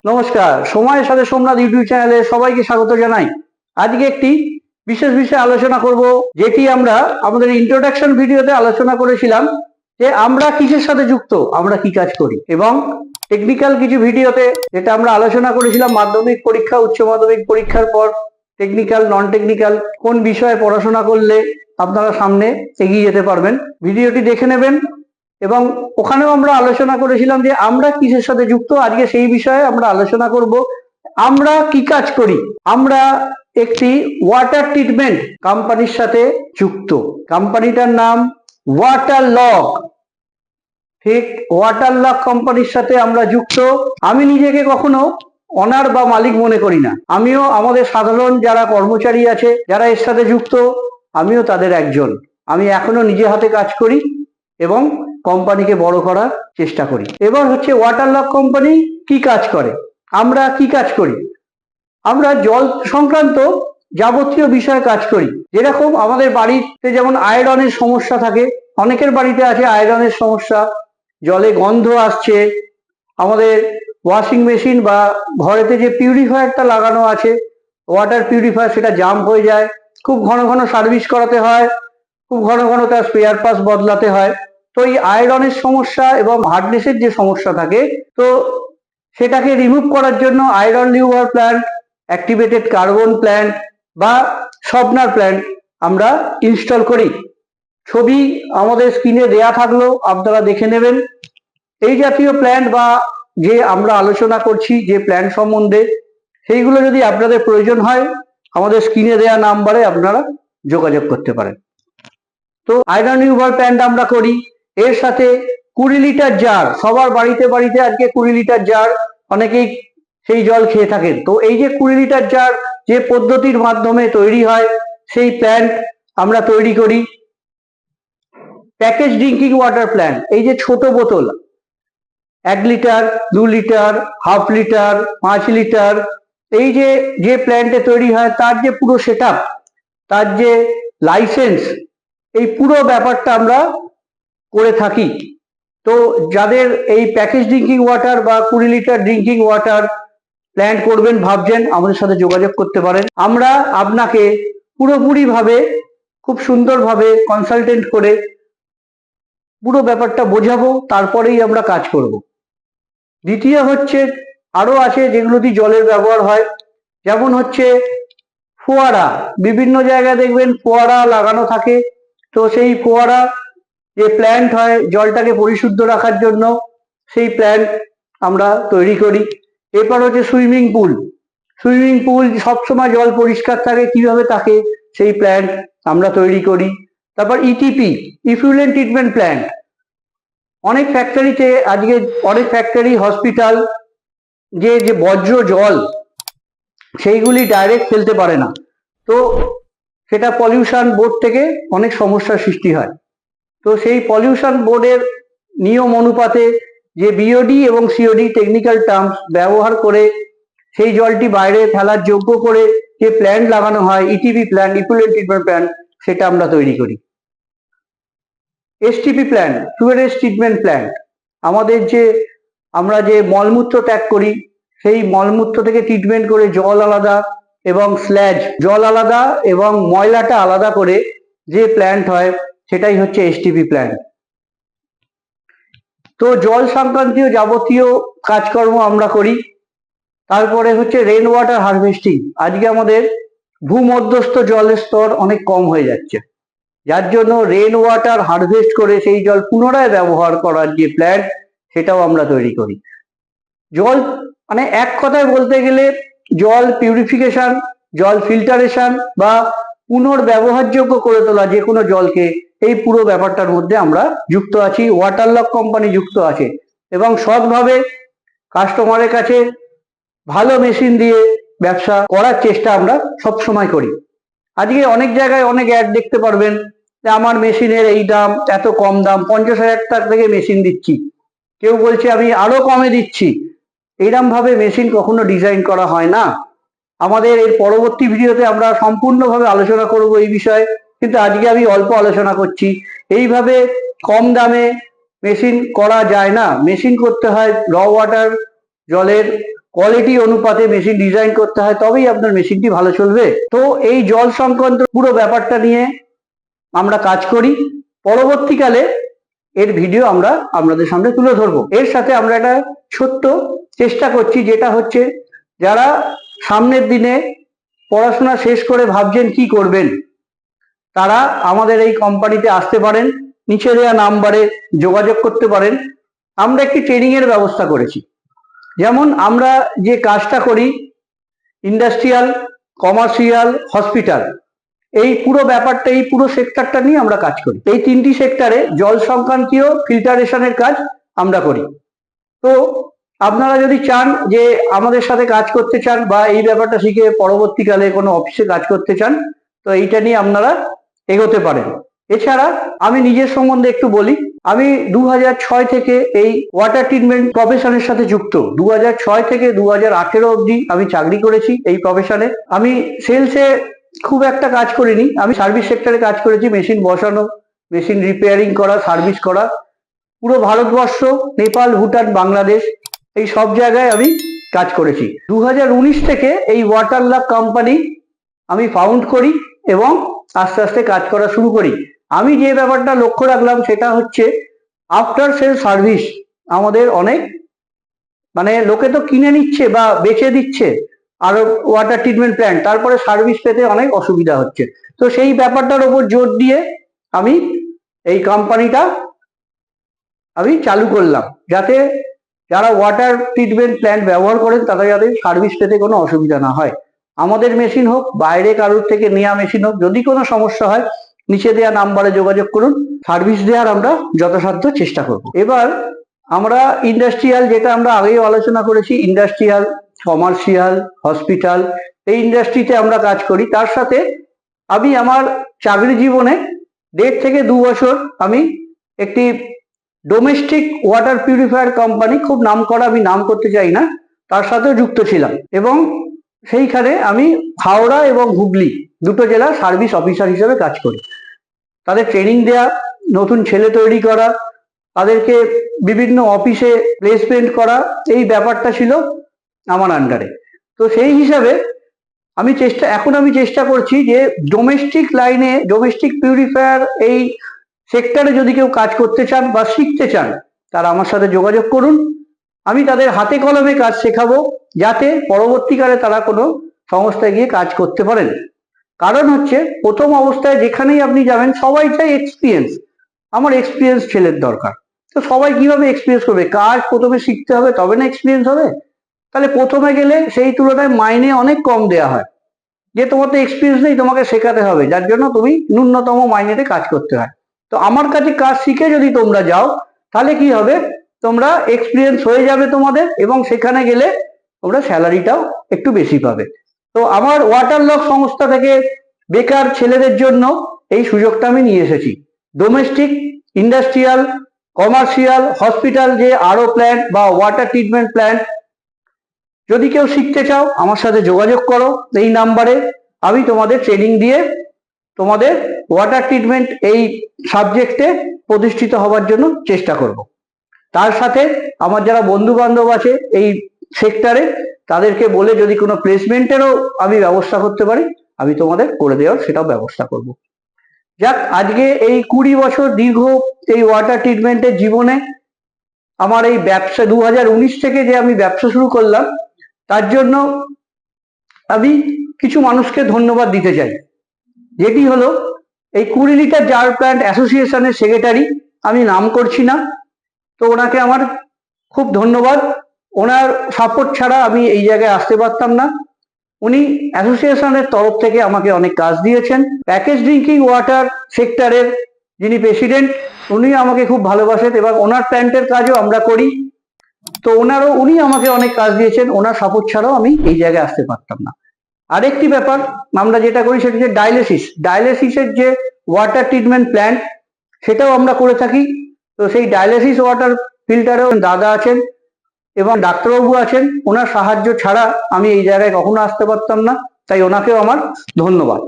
নমস্কার, সময়ের সাথে সোমনাথ ইউটিউব চ্যানেলে সবাইকে স্বাগত জানাই। আজকে একটি বিশেষ বিষয়ে আলোচনা করব, যেটি আমরা আমাদের ইন্ট্রোডাকশন ভিডিওতে আলোচনা করেছিলাম যে আমরা কিসের সাথে যুক্ত, আমরা কি কাজ করি, এবং টেকনিক্যাল কিছু ভিডিওতে যেটা আমরা আলোচনা করেছিলাম মাধ্যমিক পরীক্ষা, উচ্চ মাধ্যমিক পরীক্ষার পর টেকনিক্যাল নন টেকনিক্যাল কোন বিষয়ে পড়াশোনা করলে আপনারা সামনে এগিয়ে যেতে পারবেন। ভিডিওটি দেখে নেবেন। এবং ওখানেও আমরা আলোচনা করেছিলাম যে আমরা কিসের সাথে যুক্ত। আজকে সেই বিষয়ে আমরা আলোচনা করব। আমরা কি কাজ করি? আমরা একটি ওয়াটার ট্রিটমেন্ট কোম্পানির সাথে যুক্ত। কোম্পানিটার নাম ওয়াটারলক। ঠিক, ওয়াটারলক কোম্পানির সাথে আমরা যুক্ত। আমি নিজেকে কখনো অনার বা মালিক মনে করি না। আমিও আমাদের সাধারণ যারা কর্মচারী আছে, যারা এর সাথে যুক্ত, আমিও তাদের একজন। আমি এখনো নিজে হাতে কাজ করি এবং কোম্পানিকে বড় করার চেষ্টা করি। এবার হচ্ছে ওয়াটারলক কোম্পানি কি কাজ করে, আমরা কি কাজ করি। আমরা জল সংক্রান্ত যাবতীয় বিষয়ে কাজ করি। যেরকম আমাদের বাড়িতে যেমন আয়রনের সমস্যা থাকে, অনেকের বাড়িতে আছে আয়রনের সমস্যা, জলে গন্ধ আসছে, আমাদের ওয়াশিং মেশিন বা ঘরেতে যে পিউরিফায়ারটা লাগানো আছে, ওয়াটার পিউরিফায়ার, সেটা জাম হয়ে যায়, খুব ঘন ঘন সার্ভিস করাতে হয়, খুব ঘন ঘন তার স্পেয়ার পার্টস বদলাতে হয়। তো এই আয়রনের সমস্যা এবং হার্ডনেসের যে সমস্যা থাকে, তো সেটাকে রিমুভ করার জন্য iron remover plant, activated carbon plant বা শর্পনার প্ল্যান্ট আমরা ইনস্টল করি। ছবি আমাদের স্ক্রিনে দেয়া থাকলো, আপনারা দেখে নেবেন। এই জাতীয় প্ল্যান্ট বা যে আমরা আলোচনা করছি যে প্ল্যান্ট সম্বন্ধে, সেইগুলো যদি আপনাদের প্রয়োজন হয় আমাদের স্ক্রিনে দেয়া নাম্বারে আপনারা যোগাযোগ করতে পারেন। তো আয়রন রিমুভার প্ল্যান্ট আমরা করি। এর সাথে 20 লিটার জার, সবার বাড়িতে বাড়িতে আজকে 20 লিটার জার, অনেকেই সেই জল খেয়ে থাকেন। তো এই যে 20 লিটার জার যে পদ্ধতির মাধ্যমে তৈরি হয়, সেই প্ল্যান্ট আমরা তৈরি করি। প্যাকেজ ড্রিঙ্কিং ওয়াটার প্ল্যান্ট, এই যে ছোট বোতল 1 litre, 2 litre, half litre, 5 litre, এই যে যে প্ল্যান্টে তৈরি হয় তার যে পুরো সেটআপ, তার যে লাইসেন্স, এই পুরো ব্যাপারটা আমরা করে থাকি। তো যাদের এই প্যাকেজ ড্রিঙ্কিং ওয়াটার বা 20 লিটার ড্রিঙ্কিং ওয়াটার প্ল্যান্ট করবেন ভাবছেন, আমাদের সাথে যোগাযোগ করতে পারেন। আমরা আপনাকে পুরোপুরি ভাবে খুব সুন্দরভাবে কনসালটেন্ট করে পুরো ব্যাপারটা বোঝাবো, তারপরেই আমরা কাজ করব। দ্বিতীয় হচ্ছে আরো আছে যেগুলো দিয়ে জলের ব্যবহার হয়, যেমন হচ্ছে ফোয়ারা। বিভিন্ন জায়গায় দেখবেন ফোয়ারা লাগানো থাকে। তো সেই ফোয়ারা যে প্ল্যান্ট হয় জলটাকে পরিশুদ্ধ রাখার জন্য, সেই প্ল্যান্ট আমরা তৈরি করি। এরপর হচ্ছে সুইমিং পুল। সুইমিং পুল সবসময় জল পরিষ্কার থাকে কিভাবে থাকে, সেই প্ল্যান্ট আমরা তৈরি করি। তারপর ইটিপি, ইফ্লুয়েন্ট ট্রিটমেন্ট প্ল্যান্ট। অনেক ফ্যাক্টরিতে আজকে, অনেক ফ্যাক্টরি, হসপিটাল যে যে বজ্র জল সেইগুলি ডাইরেক্ট ফেলতে পারে না। তো সেটা পলিউশন বোর্ড থেকে অনেক সমস্যার সৃষ্টি হয়। তো সেই পলিউশন বোর্ডের নিয়ম অনুপাতে যে বিওডি এবং সিওডি টেকনিক্যাল টার্মস ব্যবহার করে সেই জলটি বাইরে ফেলার যোগ্য করে যে প্ল্যান্ট লাগানো হয়, ETP plant, effluent treatment plant, সেটা আমরা তৈরি করি। STP plant, Suarez treatment plant, আমাদের যে আমরা যে মলমূত্র ত্যাগ করি, সেই মলমূত্র থেকে ট্রিটমেন্ট করে জল আলাদা এবং স্ল্যাজ, জল আলাদা এবং ময়লাটা আলাদা করে যে প্ল্যান্ট হয়, সেটাই হচ্ছে এসটিপি প্ল্যান্ট। তো জল সংক্রান্তীয় যাবতীয় কাজকর্ম আমরা করি। তারপরে হচ্ছে রেন ওয়াটার হারভেস্টিং। আজকে আমাদের ভূমধ্যস্থ জলের স্তর অনেক কম হয়ে যাচ্ছে, যার জন্য রেন ওয়াটার হারভেস্ট করে সেই জল পুনরায় ব্যবহার করার যে প্ল্যান্ট, সেটাও আমরা তৈরি করি। জল মানে এক কথায় বলতে গেলে জল পিউরিফিকেশন, জল ফিল্টারেশন বা পুনর্ব্যবহারযোগ্য করে তোলা যে কোনো জলকে, এই পুরো ব্যাপারটার মধ্যে আমরা যুক্ত আছি। ওয়াটারলক কোম্পানি যুক্ত আছে এবং সৎভাবে কাস্টমারের কাছে ভালো মেশিন দিয়ে ব্যবসা করার চেষ্টা আমরা সবসময় করি। আজকে অনেক জায়গায় অনেক অ্যাড দেখতে পারবেন যে আমার মেশিনের এই দাম, এত কম দাম, 50,000 টাকা থেকে মেশিন দিচ্ছি, কেউ বলছে আমি আরো কমে দিচ্ছি। এইরকম ভাবে মেশিন কখনো ডিজাইন করা হয় না। আমাদের এর পরবর্তী ভিডিওতে আমরা সম্পূর্ণভাবে আলোচনা করব এই বিষয়ে, কিন্তু আজকে আমি অল্প আলোচনা করছি। এইভাবে কম দামে মেশিন করা যায় না। মেশিন করতে হয় র ওয়াটার, জলের কোয়ালিটি অনুপাতে মেশিন ডিজাইন করতে হয়, তবেই আপনার মেশিনটি ভালো চলবে। তো এই জল সংক্রান্ত পুরো ব্যাপারটা নিয়ে আমরা কাজ করি। পরবর্তীকালে এর ভিডিও আমরা আপনাদের সামনে তুলে ধরবো। এর সাথে আমরা একটা ছোট্ট চেষ্টা করছি, যেটা হচ্ছে যারা সামনের দিনে পড়াশোনা শেষ করে ভাবছেন কি করবেন, তারা আমাদের এই কোম্পানিতে আসতে পারেন, নিচে দেওয়া নাম্বারে যোগাযোগ করতে পারেন। আমরা একটি ট্রেনিং এর ব্যবস্থা করেছি। যেমন আমরা যে কাজটা করি, ইন্ডাস্ট্রিয়াল, কমার্শিয়াল, হসপিটাল, এই পুরো ব্যাপারটা, এই পুরো সেক্টরটা নিয়ে আমরা কাজ করি। এই তিনটি সেক্টরে জল সংক্রান্তীয় ফিল্টারেশনের কাজ আমরা করি। তো আপনারা যদি চান যে আমাদের সাথে কাজ করতে চান বা এই ব্যাপারটা শিখে পরবর্তীকালে কোনো অফিসে কাজ করতে চান, তো এইটা নিয়ে আপনারা এগোতে পারেন। এছাড়া আমি নিজের সম্বন্ধে একটু বলি। আমি 2006 থেকে এই ওয়াটার ট্রিটমেন্ট প্রফেশনের সাথে যুক্ত। 2006 থেকে 2018 অবধি আমি চাকরি করেছি এই প্রফেশনে। আমি সেলসে খুব একটা কাজ করিনি, আমি সার্ভিস সেক্টরে কাজ করেছি। মেশিন বসানো, মেশিন রিপেয়ারিং করা, সার্ভিস করা, পুরো ভারতবর্ষ, নেপাল, ভুটান, বাংলাদেশ, এই সব জায়গায় আমি কাজ করেছি। 2019 থেকে এই ওয়াটার লাক কোম্পানি আমি ফাউন্ড করি এবং আস্তে আস্তে কাজ করা শুরু করি। আমি যে ব্যাপারটা লক্ষ্য রাখলাম সেটা হচ্ছে আফটার সেল সার্ভিস আমাদের অনেক, মানে লোকে তো কিনে নিচ্ছে বা বেচে দিচ্ছে আরো ওয়াটার ট্রিটমেন্ট প্ল্যান্ট, তারপরে সার্ভিস পেতে অনেক অসুবিধা হচ্ছে। তো সেই ব্যাপারটার উপর জোর দিয়ে আমি এই কোম্পানিটা আমি চালু করলাম, যাতে যারা ওয়াটার ট্রিটমেন্ট প্ল্যান্ট ব্যবহার করেন তারা যাতে সার্ভিস পেতে কোনো অসুবিধা না হয়। আমাদের মেশিন হোক, বাইরে কারোর থেকে নেওয়া মেশিন হোক, যদি কোনো সমস্যা হয় নিচে দেওয়া নাম্বারে যোগাযোগ করুন, সার্ভিস দেওয়ার আমরা যথাসাধ্য চেষ্টা করব। এবার আমরা ইন্ডাস্ট্রিয়াল, যেটা আমরা আগেই আলোচনা করেছি, ইন্ডাস্ট্রিয়াল, কমার্শিয়াল, হসপিটাল, এই ইন্ডাস্ট্রিতে আমরা কাজ করি। তার সাথে আমি আমার চাকরি জীবনে 1.5 থেকে 2 বছর আমি একটি ডোমেস্টিক ওয়াটার পিউরিফায়ার কোম্পানি, খুব নাম করা, আমি নাম করতে চাই না, তার সাথেও যুক্ত ছিলাম। এবং সেইখানে আমি হাওড়া এবং হুগলি দুটো জেলার সার্ভিস অফিসার হিসেবে কাজ করি। তাদের ট্রেনিং দেয়া, নতুন ছেলে তৈরি করা, তাদেরকে বিভিন্ন অফিসে প্লেসমেন্ট করা, এই ব্যাপারটা ছিল আমার আন্ডারে। তো সেই হিসাবে এখন আমি চেষ্টা করছি যে ডোমেস্টিক লাইনে, ডোমেস্টিক পিউরিফায়ার এই সেক্টরে যদি কেউ কাজ করতে চান বা শিখতে চান, তারা আমার সাথে যোগাযোগ করুন। আমি তাদের হাতে কলমে কাজ শেখাবো, যাতে পরবর্তীকালে তারা কোনো সংস্থায় গিয়ে কাজ করতে পারেন। কারণ হচ্ছে প্রথম অবস্থায় যেখানেই আপনি যাবেন সবাই চাই এক্সপিরিয়েন্স। আমার এক্সপিরিয়েন্স ছেলের দরকার। তো সবাই কিভাবে এক্সপিরিয়েন্স করবে? কাজ প্রথমে শিখতে হবে, তবে না এক্সপিরিয়েন্স হবে। তাহলে প্রথমে গেলে সেই তুলনায় মাইনে অনেক কম দেয়া হয়, যে তোমার তো এক্সপিরিয়েন্স নেই, তোমাকে শেখাতে হবে, যার জন্য তুমি ন্যূনতম মাইনেতে কাজ করতে হয়। তো আমার কাছে কাজ শিখে যদি তোমরা যাও, তাহলে কি হবে, তোমরা এক্সপিরিয়েন্স হয়ে যাবে তোমাদের, এবং সেখানে গেলে তোমরা স্যালারিটাও একটু বেশি পাবে। তো আমার ওয়াটার লক সংস্থা থেকে বেকার ছেলেদের জন্য এই সুযোগটা আমি নিয়ে এসেছি। ডোমেস্টিক, ইন্ডাস্ট্রিয়াল, কমার্শিয়াল, হসপিটাল যে আরও প্ল্যান্ট বা ওয়াটার ট্রিটমেন্ট প্ল্যান্ট, যদি কেউ শিখতে চাও আমার সাথে যোগাযোগ করো এই নাম্বারে। আমি তোমাদের ট্রেনিং দিয়ে তোমাদের ওয়াটার ট্রিটমেন্ট এই সাবজেক্টে প্রতিষ্ঠিত হওয়ার জন্য চেষ্টা করব। তার সাথে আমার যারা বন্ধু বান্ধব আছে এই সেক্টরে, তাদেরকে বলে যদি কোনো প্লেসমেন্টেরও আমি ব্যবস্থা করতে পারি, আমি তোমাদের করে দেওয়ার সেটাও ব্যবস্থা করব। যাক, আজকে এই 20 বছর দীর্ঘ এই ওয়াটার ট্রিটমেন্টের জীবনে আমার এই ব্যবসা 2019 থেকে যে আমি ব্যবসা শুরু করলাম, তার জন্য আমি কিছু মানুষকে ধন্যবাদ দিতে চাই। যেটি হলো এই 20 লিটার জার প্ল্যান্ট অ্যাসোসিয়েশনের সেক্রেটারি, আমি নাম করছি না, তো ওনাকে আমার খুব ধন্যবাদ। ওনার সাপোর্ট ছাড়া আমি এই জায়গায় আসতে পারতাম না। উনি অ্যাসোসিয়েশনের তরফ থেকে আমাকে অনেক কাজ দিয়েছেন। প্যাকেজ ড্রিঙ্কিং ওয়াটার সেক্টরের যিনি প্রেসিডেন্ট, উনি আমাকে খুব ভালোবাসেন এবং ওনার প্ল্যান্টের কাজও আমরা করি। তো উনি আমাকে অনেক কাজ দিয়েছেন, ওনার সাপোর্ট ছাড়াও আমি এই জায়গায় আসতে পারতাম না। আরেকটি ব্যাপার আমরা যেটা করি সেটা হচ্ছে ডায়ালিসিসের যে ওয়াটার ট্রিটমেন্ট প্ল্যান্ট, সেটাও আমরা করে থাকি। তো সেই ডায়ালিসিস ওয়াটার ফিল্টারেও দাদা আছেন এবং ডাক্তারবাবু আছেন, ওনার সাহায্য ছাড়া আমি এই জায়গায় কখনো আসতে পারতাম না, তাই ওনাকেও আমার ধন্যবাদ।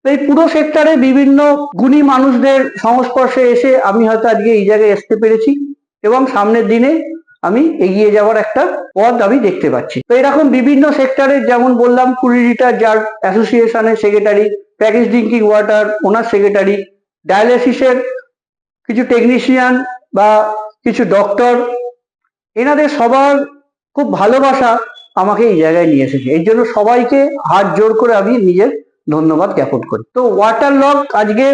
এই পুরো সেক্টরে বিভিন্ন গুণী মানুষদের সংস্পর্শে এসে আমি হয়তো আজকে এই জায়গায় আসতে পেরেছি, এবং সামনের দিনে আমি এগিয়ে যাওয়ার একটা পথ আমি দেখতে পাচ্ছি। তো এরকম বিভিন্ন সেক্টরে, যেমন বললাম 20 লিটার জার অ্যাসোসিয়েশনের সেক্রেটারি, প্যাকেজ ড্রিঙ্কিং ওয়াটার ওনার সেক্রেটারি, ডায়ালিসিসের কিছু টেকনিশিয়ান বা কিছু ডক্টর, এনাদের সবার খুব ভালোবাসা আমাকে এই জায়গায় নিয়ে এসেছে। এই জন্য সবাইকে হাত জোর করে আমি নিজের ধন্যবাদ জ্ঞাপন করি। তো ওয়াটার লক আজকে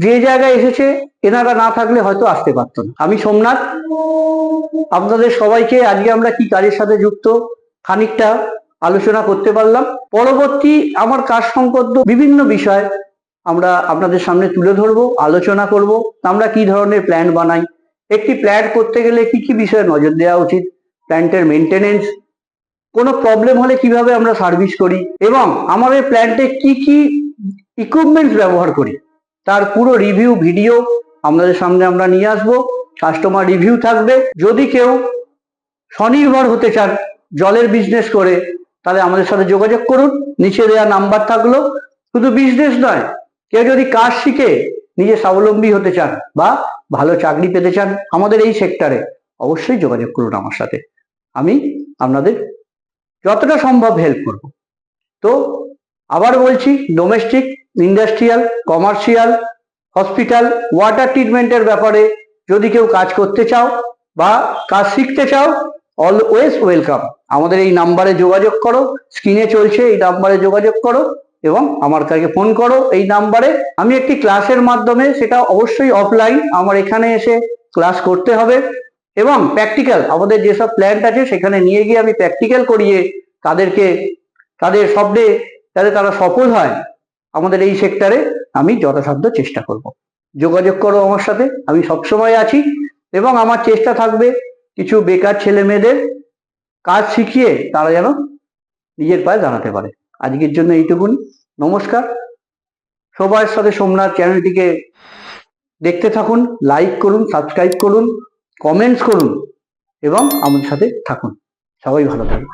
যে জায়গায় এসেছে, এনারা না থাকলে হয়তো আসতে পারতো না। আমি সোমনাথ, আপনাদের সবাইকে আজকে আমরা কি কাজের সাথে যুক্ত খানিকটা আলোচনা করতে পারলাম। পরবর্তী আমার কাজ সংক্রান্ত বিভিন্ন বিষয় আমরা আপনাদের সামনে তুলে ধরবো, আলোচনা করব। আমরা কি ধরনের প্ল্যান বানাই, একটি প্ল্যান করতে গেলে কি কি বিষয়ে নজর দেওয়া উচিত, প্ল্যান্টের মেনটেনেন্স, কোনো প্রবলেম হলে কিভাবে আমরা সার্ভিস করি, এবং আমাদের প্ল্যান্টে কি কি ইকুইপমেন্টস ব্যবহার করি, তার পুরো রিভিউ ভিডিও আপনাদের সামনে আমরা নিয়ে আসবো। কাস্টমার রিভিউ থাকবে। যদি কেউ স্বনির্ভর হতে চান জলের বিজনেস করে, তাহলে আমাদের সাথে যোগাযোগ করুন। নিচে দেওয়া নাম্বার থাকলো। শুধু বিজনেস নয়, কেউ যদি কাজ শিখে নিজে স্বাবলম্বী হতে চান বা ভালো চাকরি পেতে চান আমাদের এই সেক্টরে, অবশ্যই যোগাযোগ করুন আমার সাথে। আমি আপনাদের যতটা সম্ভব হেল্প করব। তো আবার বলছি, domestic, industrial, commercial, hospital, water ট্রিটমেন্টের ব্যাপারে যদি কেউ কাজ করতে চাও বা কাজ শিখতে চাও, অলওয়েজ ওয়েলকাম। আমাদের এই নাম্বারে যোগাযোগ করো, স্ক্রিনে চলছে এই নাম্বারে যোগাযোগ করো এবং আমার কাছে ফোন করো এই নাম্বারে। আমি একটি ক্লাসের মাধ্যমে, সেটা অবশ্যই অফলাইন, আমার এখানে এসে ক্লাস করতে হবে এবং প্র্যাকটিক্যাল আমাদের যেসব প্ল্যান্ট আছে সেখানে নিয়ে গিয়ে আমি প্র্যাকটিক্যাল করিয়ে তাদেরকে তাদের স্বপ্নে যাতে তারা সফল হয়, আমাদের এই সেক্টরে আমি যথাসাধ্য চেষ্টা করব। যোগাযোগ করো আমার সাথে, আমি সবসময় আছি এবং আমার চেষ্টা থাকবে কিছু বেকার ছেলে মেয়েদের কাজ শিখিয়ে তারা যেন নিজের পায়ে দাঁড়াতে পারে। আজকের জন্য এইটুকুন। নমস্কার। সবার সাথে সোমনাথ চ্যানেলটিকে দেখতে থাকুন, লাইক করুন, সাবস্ক্রাইব করুন, কমেন্টস করুন এবং আমাদের সাথে থাকুন। সবাই ভালো থাকুন।